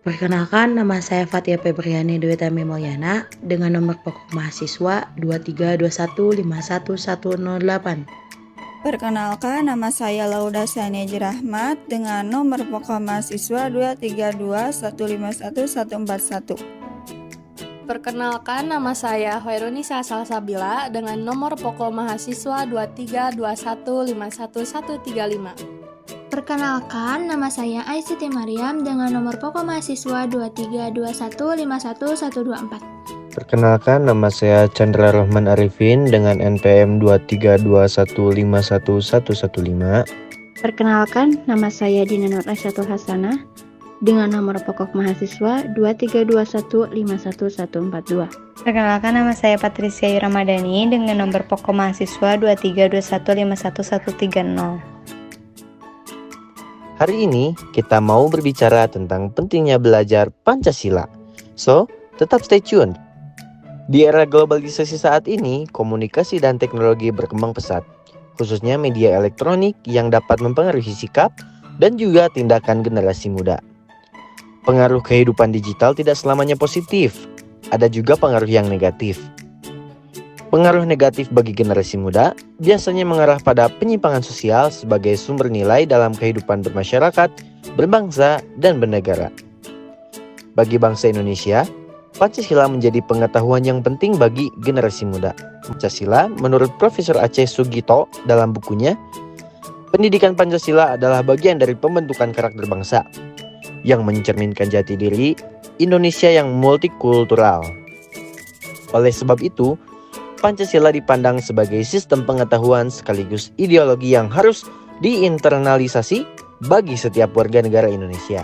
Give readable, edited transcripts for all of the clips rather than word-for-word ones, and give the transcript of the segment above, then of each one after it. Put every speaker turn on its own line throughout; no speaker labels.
Perkenalkan, nama saya Fatia Febriani Dewetami Mulyana dengan nomor pokok mahasiswa 2321511008.
Perkenalkan, nama saya Lauda Saneji Rahmat dengan nomor pokok mahasiswa 232151141.
Perkenalkan, nama saya Hoirunisa Salsabila dengan nomor pokok mahasiswa 2321511135.
Perkenalkan, nama saya Aisyti Mariam dengan nomor pokok mahasiswa 232151124.
Perkenalkan, nama saya Chandra Rohman Arifin dengan NPM 232151115.
Perkenalkan, nama saya Dina Nur Aisyatu Hasanah dengan nomor pokok mahasiswa 232151142.
Perkenalkan, nama saya Patricia Ramadhani dengan nomor pokok mahasiswa 232151130.
Hari ini kita mau berbicara tentang pentingnya belajar Pancasila. So, tetap stay tune. Di era globalisasi saat ini, komunikasi dan teknologi berkembang pesat, khususnya media elektronik yang dapat mempengaruhi sikap dan juga tindakan generasi muda. Pengaruh kehidupan digital tidak selamanya positif, ada juga pengaruh yang negatif. Pengaruh negatif bagi generasi muda biasanya mengarah pada penyimpangan sosial sebagai sumber nilai dalam kehidupan bermasyarakat, berbangsa, dan bernegara. Bagi bangsa Indonesia, Pancasila menjadi pengetahuan yang penting bagi generasi muda. Pancasila, menurut Profesor Aceh Sugito dalam bukunya, pendidikan Pancasila adalah bagian dari pembentukan karakter bangsa yang mencerminkan jati diri Indonesia yang multikultural. Oleh sebab itu, Pancasila dipandang sebagai sistem pengetahuan sekaligus ideologi yang harus diinternalisasi bagi setiap warga negara Indonesia.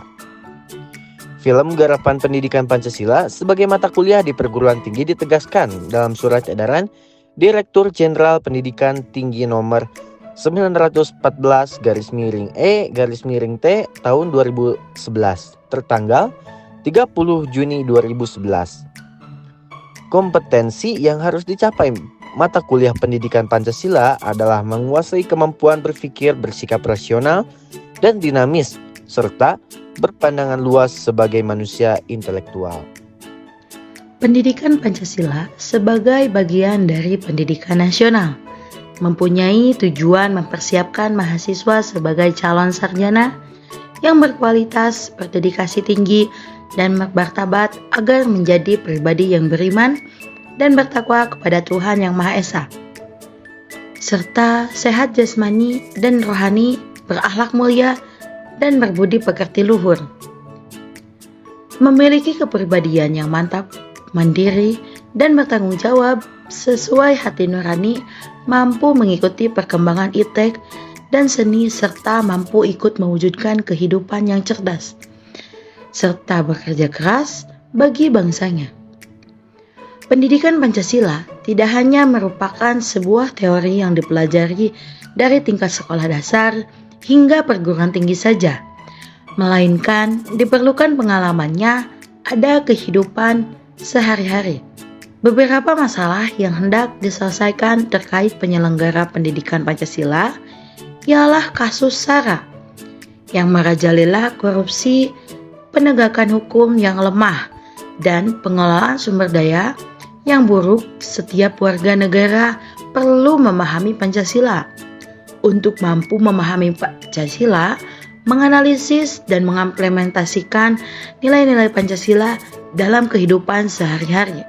Film garapan pendidikan Pancasila sebagai mata kuliah di perguruan tinggi ditegaskan dalam surat edaran Direktur Jenderal Pendidikan Tinggi nomor 914/E/T tahun 2011 tertanggal 30 Juni 2011. Kompetensi yang harus dicapai mata kuliah pendidikan Pancasila adalah menguasai kemampuan berpikir bersikap rasional dan dinamis, serta berpandangan luas sebagai manusia intelektual.
Pendidikan Pancasila sebagai bagian dari pendidikan nasional mempunyai tujuan mempersiapkan mahasiswa sebagai calon sarjana yang berkualitas, berdedikasi tinggi, dan bermartabat agar menjadi pribadi yang beriman dan bertakwa kepada Tuhan Yang Maha Esa, serta sehat jasmani dan rohani, berakhlak mulia, dan berbudi pekerti luhur. Memiliki kepribadian yang mantap, mandiri, dan bertanggung jawab sesuai hati nurani, mampu mengikuti perkembangan iptek dan seni, serta mampu ikut mewujudkan kehidupan yang cerdas, serta bekerja keras bagi bangsanya. Pendidikan Pancasila tidak hanya merupakan sebuah teori yang dipelajari dari tingkat sekolah dasar hingga perguruan tinggi saja, melainkan diperlukan pengalamannya ada kehidupan sehari-hari. Beberapa masalah yang hendak diselesaikan terkait penyelenggara pendidikan Pancasila ialah kasus SARA yang merajalela korupsi, penegakan hukum yang lemah, dan pengelolaan sumber daya yang buruk. Setiap warga negara perlu memahami Pancasila. Untuk mampu memahami Pancasila, menganalisis dan mengimplementasikan nilai-nilai Pancasila dalam kehidupan sehari-hari.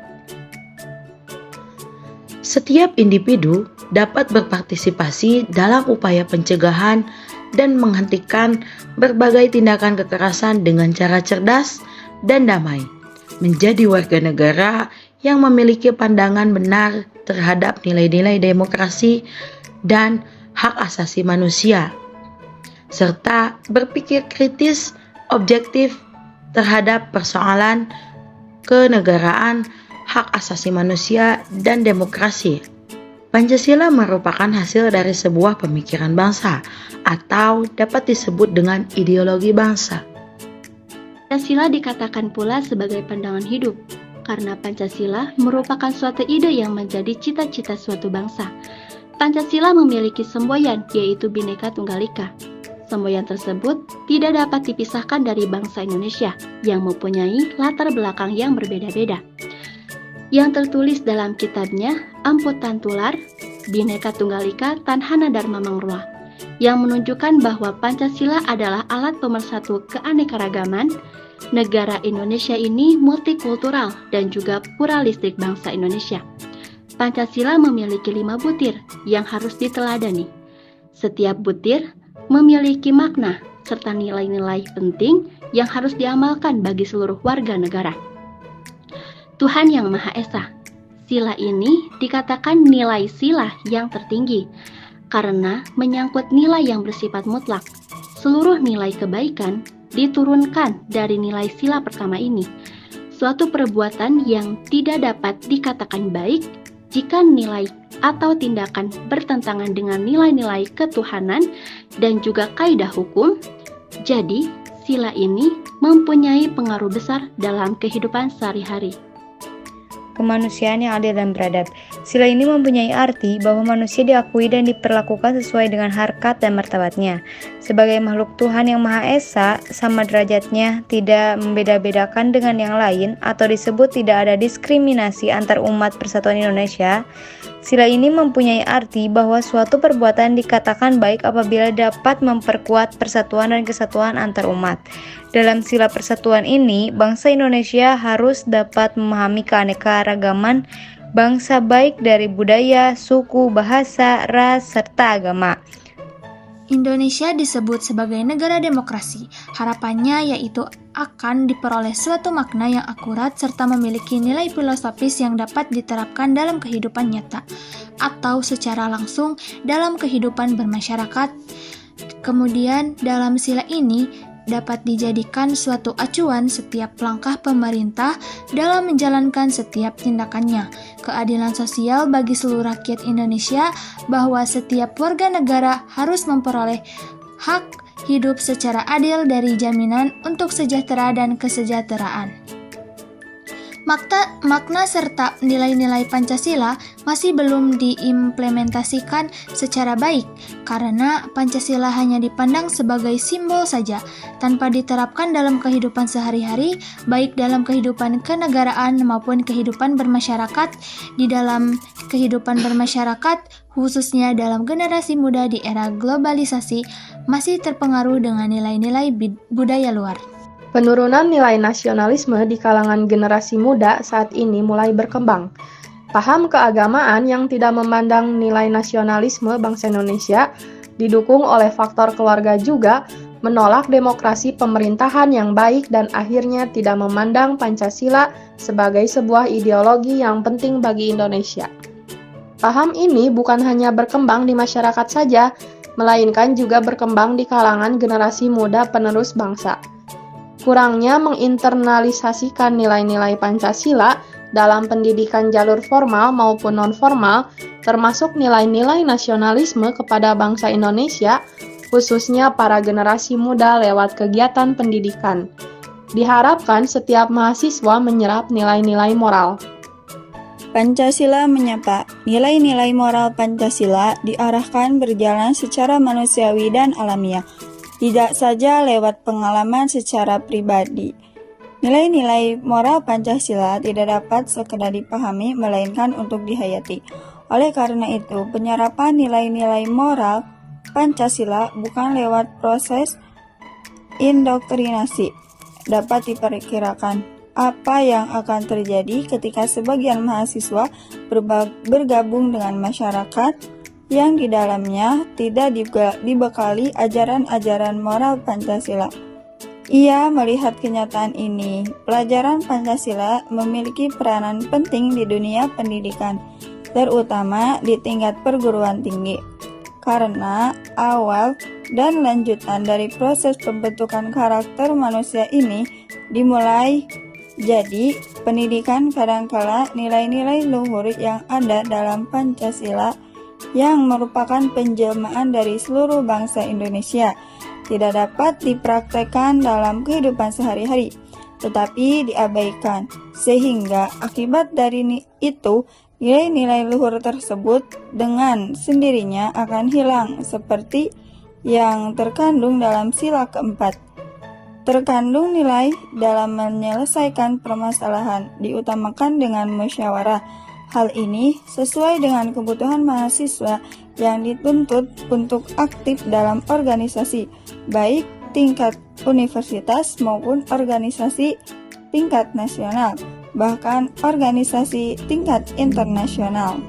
Setiap individu dapat berpartisipasi dalam upaya pencegahan dan menghentikan berbagai tindakan kekerasan dengan cara cerdas dan damai, menjadi warga negara yang memiliki pandangan benar terhadap nilai-nilai demokrasi dan hak asasi manusia, serta berpikir kritis, objektif terhadap persoalan kenegaraan, hak asasi manusia, dan demokrasi. Pancasila merupakan hasil dari sebuah pemikiran bangsa atau dapat disebut dengan ideologi bangsa.
Pancasila dikatakan pula sebagai pandangan hidup, karena Pancasila merupakan suatu ide yang menjadi cita-cita suatu bangsa. Pancasila memiliki semboyan, yaitu Bhinneka Tunggal Ika. Semboyan tersebut tidak dapat dipisahkan dari bangsa Indonesia yang mempunyai latar belakang yang berbeda-beda. Yang tertulis dalam kitabnya Amputan Tular, Bhinneka Tunggal Ika Tanhana Dharma Mangrua, yang menunjukkan bahwa Pancasila adalah alat pemersatu keanekaragaman. Negara Indonesia ini multikultural dan juga pluralistik bangsa Indonesia. Pancasila memiliki 5 butir yang harus diteladani. Setiap butir memiliki makna serta nilai-nilai penting yang harus diamalkan bagi seluruh warga negara. Tuhan Yang Maha Esa. Sila ini dikatakan nilai sila yang tertinggi karena menyangkut nilai yang bersifat mutlak. Seluruh nilai kebaikan diturunkan dari nilai sila pertama ini. Suatu perbuatan yang tidak dapat dikatakan baik jika nilai atau tindakan bertentangan dengan nilai-nilai ketuhanan dan juga kaidah hukum. Jadi, sila ini mempunyai pengaruh besar dalam kehidupan sehari-hari.
Kemanusiaan yang adil dan beradab. Sila ini mempunyai arti bahwa manusia diakui dan diperlakukan sesuai dengan harkat dan martabatnya. Sebagai makhluk Tuhan Yang Maha Esa, sama derajatnya, tidak membeda-bedakan dengan yang lain, atau disebut tidak ada diskriminasi antar umat persatuan Indonesia. Sila ini mempunyai arti bahwa suatu perbuatan dikatakan baik apabila dapat memperkuat persatuan dan kesatuan antar umat. Dalam sila persatuan ini, bangsa Indonesia harus dapat memahami keanekaragaman bangsa baik dari budaya, suku, bahasa, ras, serta agama.
Indonesia disebut sebagai negara demokrasi. Harapannya yaitu akan diperoleh suatu makna yang akurat serta memiliki nilai filosofis yang dapat diterapkan dalam kehidupan nyata atau secara langsung dalam kehidupan bermasyarakat. Kemudian dalam sila ini dapat dijadikan suatu acuan setiap langkah pemerintah dalam menjalankan setiap tindakannya. Keadilan sosial bagi seluruh rakyat Indonesia, bahwa setiap warga negara harus memperoleh hak hidup secara adil dari jaminan untuk sejahtera dan kesejahteraan. Makna serta nilai-nilai Pancasila masih belum diimplementasikan secara baik karena Pancasila hanya dipandang sebagai simbol saja tanpa diterapkan dalam kehidupan sehari-hari, baik dalam kehidupan kenegaraan maupun kehidupan bermasyarakat. Di dalam kehidupan bermasyarakat, khususnya dalam generasi muda di era globalisasi, masih terpengaruh dengan nilai-nilai budaya luar.
Penurunan nilai nasionalisme di kalangan generasi muda saat ini mulai berkembang. Paham keagamaan yang tidak memandang nilai nasionalisme bangsa Indonesia, didukung oleh faktor keluarga juga, menolak demokrasi pemerintahan yang baik dan akhirnya tidak memandang Pancasila sebagai sebuah ideologi yang penting bagi Indonesia. Paham ini bukan hanya berkembang di masyarakat saja, melainkan juga berkembang di kalangan generasi muda penerus bangsa. Kurangnya menginternalisasikan nilai-nilai Pancasila dalam pendidikan jalur formal maupun non-formal, termasuk nilai-nilai nasionalisme kepada bangsa Indonesia, khususnya para generasi muda lewat kegiatan pendidikan. Diharapkan setiap mahasiswa menyerap nilai-nilai moral.
Pancasila menyapa. Nilai-nilai moral Pancasila diarahkan berjalan secara manusiawi dan alamiah, tidak saja lewat pengalaman secara pribadi. Nilai-nilai moral Pancasila tidak dapat sekedar dipahami, melainkan untuk dihayati. Oleh karena itu, penyerapan nilai-nilai moral Pancasila bukan lewat proses indoktrinasi. Dapat diperkirakan apa yang akan terjadi ketika sebagian mahasiswa bergabung dengan masyarakat yang di dalamnya tidak dibekali ajaran-ajaran moral Pancasila. Ia melihat kenyataan ini. Pelajaran Pancasila memiliki peranan penting di dunia pendidikan, terutama di tingkat perguruan tinggi, karena awal dan lanjutan dari proses pembentukan karakter manusia ini dimulai. Jadi, pendidikan kadangkala nilai-nilai luhur yang ada dalam Pancasila yang merupakan penjelmaan dari seluruh bangsa Indonesia tidak dapat dipraktekkan dalam kehidupan sehari-hari, tetapi diabaikan, sehingga akibat dari itu nilai-nilai luhur tersebut dengan sendirinya akan hilang seperti yang terkandung dalam sila keempat. Terkandung nilai dalam menyelesaikan permasalahan diutamakan dengan musyawarah. Hal ini sesuai dengan kebutuhan mahasiswa yang dituntut untuk aktif dalam organisasi, baik tingkat universitas maupun organisasi tingkat nasional, bahkan organisasi tingkat internasional.